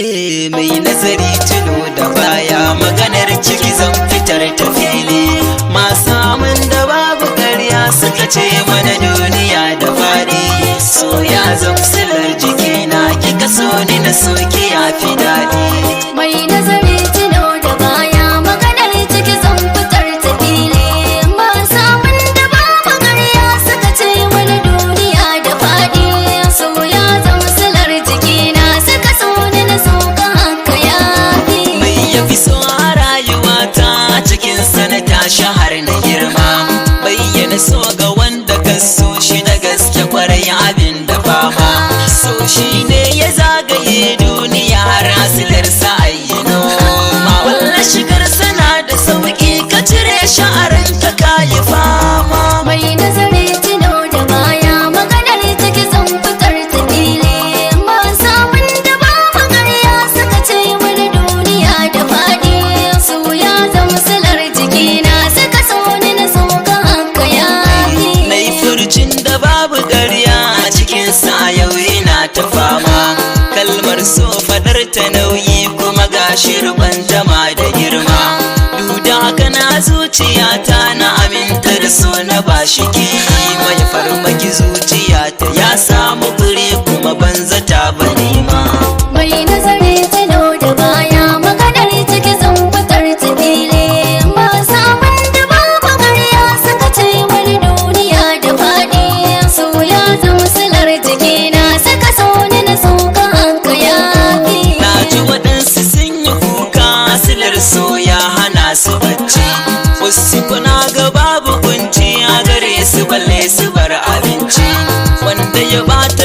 mai nazari tuno da baya maganar ciki zan fitar ta fili masu amin da babu ƙarya suka ce mana duniya da faɗi so ya zamsilar jikina kika so ni na soki ya fi daɗi mai nazari tuno da baya maganar ciki zan fitar ta fili masu amin da babu ƙarya suka ce mana duniya da faɗi so ya zamsilar jikina suka so ni na soka haka yafi mai yafi so a rayuwata cikin sanata shahar na girma bayyana so ga wanda ka so shi da gaske kwarai abin da fama so shi ne ya zagaye duniya har asilar sa ayyano ma wallah shigar sana da sauki ka cire sha'aran ka kayi fama mai nazari tuno da baya maganar take zan fitar ta fili masu amin da babu ƙarya suka ce mana duniya da faɗi so ya zama silar jikina suka so ni na soka haka yafi mai furcin da babu ƙarya a cikin sa yau ina ta fama kalmar so fadar ta nauyi kuma gashi rubanta ma da girma duda haka na zuciyata na aminta da so na bashi ki mai farmaki zuciyata ya samu guri kuma banzata bane ma mai nazari tuno da baya maganar take zan fitar ta fili masu amin da babu ƙarya suka ce mana duniya da faɗi so ya zama silar jikina suka so ni na soka haka yafi na ji waɗansu sun yi kuka silar so ya hana su bacci wasu kuna ga babu kunci a gare su balle su bar abinci wanda ya bata